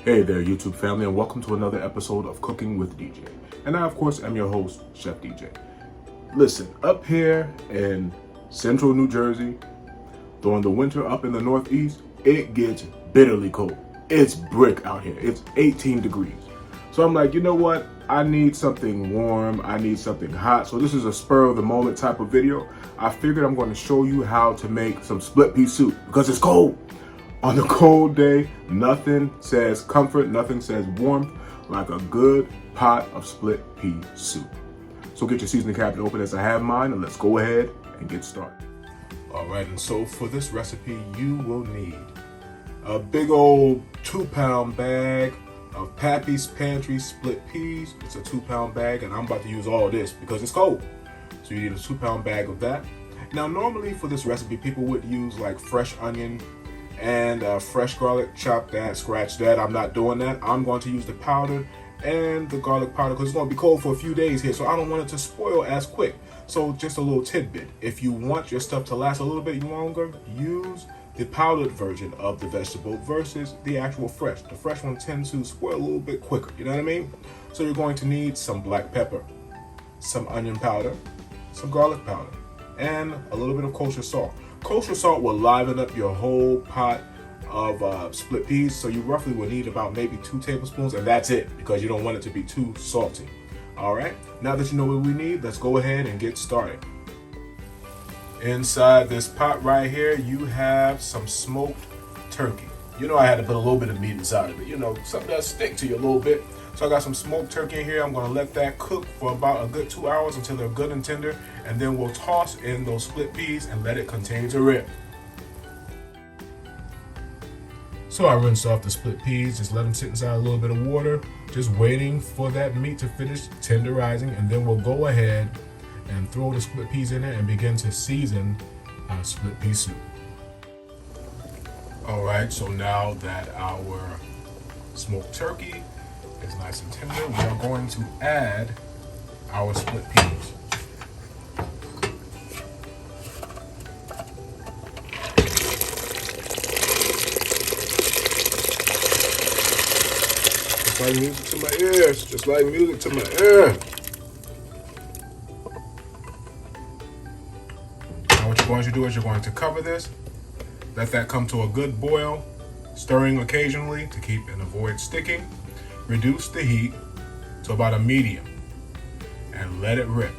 Hey there, YouTube family, and welcome to another episode of Cooking with DJ. And I, of course, am your host, Chef DJ. Listen, up here in central New Jersey, during the winter up in the Northeast, it gets bitterly cold. It's brick out here. It's 18 degrees. So I'm like, you know what? I need something warm. I need something hot. So this is a spur of the moment type of video. I figured I'm going to show you how to make some split pea soup because it's cold. On a cold day, nothing says comfort, nothing says warmth like a good pot of split pea soup. So get your seasoning cabinet open as I have mine, and let's go ahead and get started. All right, and so for this recipe, you will need a big old 2-pound bag of Pappy's Pantry split peas. It's a 2-pound bag, and I'm about to use all this because it's cold. So you need a 2-pound bag of that. Now, normally for this recipe, people would use like fresh onion and fresh garlic, chop that, scratch that. I'm not doing that. I'm going to use the powder and the garlic powder because it's going to be cold for a few days here, so I don't want it to spoil as quick. So just a little tidbit: if you want your stuff to last a little bit longer, use the powdered version of the vegetable versus the actual fresh. The fresh one tends to spoil a little bit quicker, you know what I mean? So you're going to need some black pepper, some onion powder, some garlic powder, and a little bit of kosher salt. Kosher salt will liven up your whole pot of split peas, so you roughly will need about maybe 2 tablespoons, and that's it because you don't want it to be too salty. All right, now that you know what we need, let's go ahead and get started. Inside this pot right here, you have some smoked turkey. You know I had to put a little bit of meat inside of it, you know, something that'll stick to you a little bit. So I got some smoked turkey in here. I'm gonna let that cook for about a good 2 hours until they're good and tender, and then we'll toss in those split peas and let it continue to rip. So I rinsed off the split peas, just let them sit inside a little bit of water, just waiting for that meat to finish tenderizing, and then we'll go ahead and throw the split peas in there and begin to season our split pea soup. All right, so now that our smoked turkey is nice and tender, we are going to add our split peas. Just like music to my ears, just like music to my ear. Now what you're going to do is you're going to cover this, let that come to a good boil, stirring occasionally to keep and avoid sticking. Reduce the heat to about a medium and let it rip.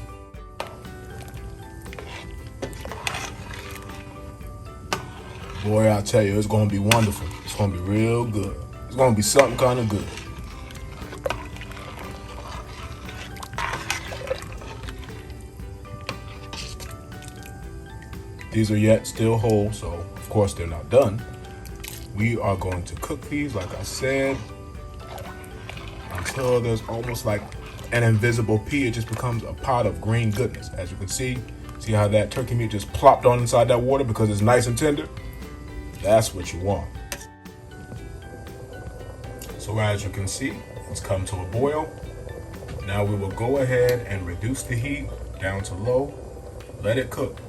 Boy, I tell you, it's gonna be wonderful. It's gonna be real good. It's gonna be something kind of good. These are yet still whole, so of course they're not done. We are going to cook these, like I said, until there's almost like an invisible pea. It just becomes a pot of green goodness. As you can see how that turkey meat just plopped on inside that water because it's nice and tender? That's what you want. So as you can see, it's come to a boil. Now we will go ahead and reduce the heat down to low. Let it cook.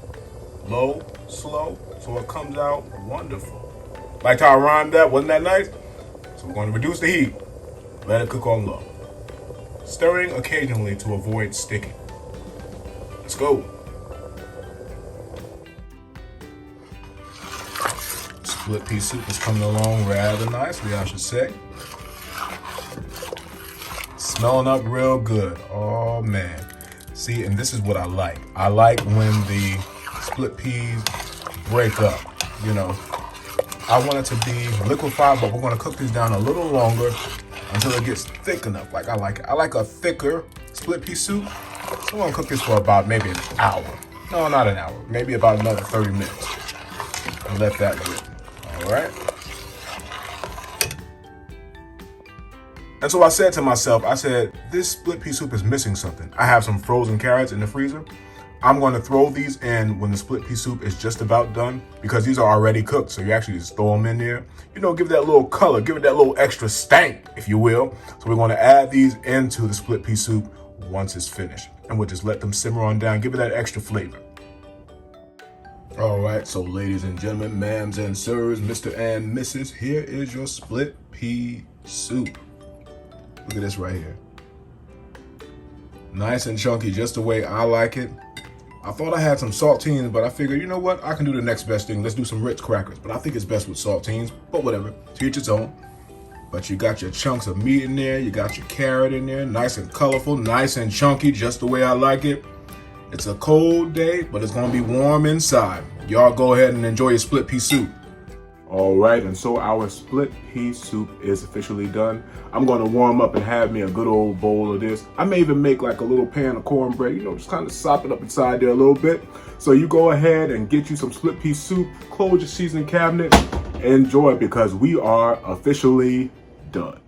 Low, slow, so it comes out wonderful. Like how I rhymed that, wasn't that nice? So we're going to reduce the heat. Let it cook on low. Stirring occasionally to avoid sticking. Let's go. Split pea soup is coming along rather nicely, I should say. Smelling up real good. Oh man. See, and this is what I like. I like when the split peas break up, you know. I want it to be liquefied, but we're going to cook these down a little longer until it gets thick enough. Like I like it. I like a thicker split pea soup. So I'm gonna cook this for about maybe an hour. No, not an hour. Maybe about another 30 minutes. And let that rip. All right. And so I said to myself, this split pea soup is missing something. I have some frozen carrots in the freezer. I'm going to throw these in when the split pea soup is just about done because these are already cooked. So you actually just throw them in there. You know, give it that little color, give it that little extra stank, if you will. So we're going to add these into the split pea soup once it's finished. And we'll just let them simmer on down, give it that extra flavor. All right, so ladies and gentlemen, ma'ams and sirs, Mr. and Mrs., here is your split pea Soup. Look at this right here. Nice and chunky, just the way I like it. I thought I had some saltines, but I figured, you know what? I can do the next best thing. Let's do some Ritz crackers. But I think it's best with saltines, but whatever. To each its own. But you got your chunks of meat in there. You got your carrot in there. Nice and colorful, nice and chunky, just the way I like it. It's a cold day, but it's going to be warm inside. Y'all go ahead and enjoy your split pea soup. All right, and so our split pea soup is officially done. I'm going to warm up and have me a good old bowl of this. I may even make like a little pan of cornbread, you know, just kind of sop it up inside there a little bit. So you go ahead and get you some split pea soup, close your seasoning cabinet, enjoy, because we are officially done.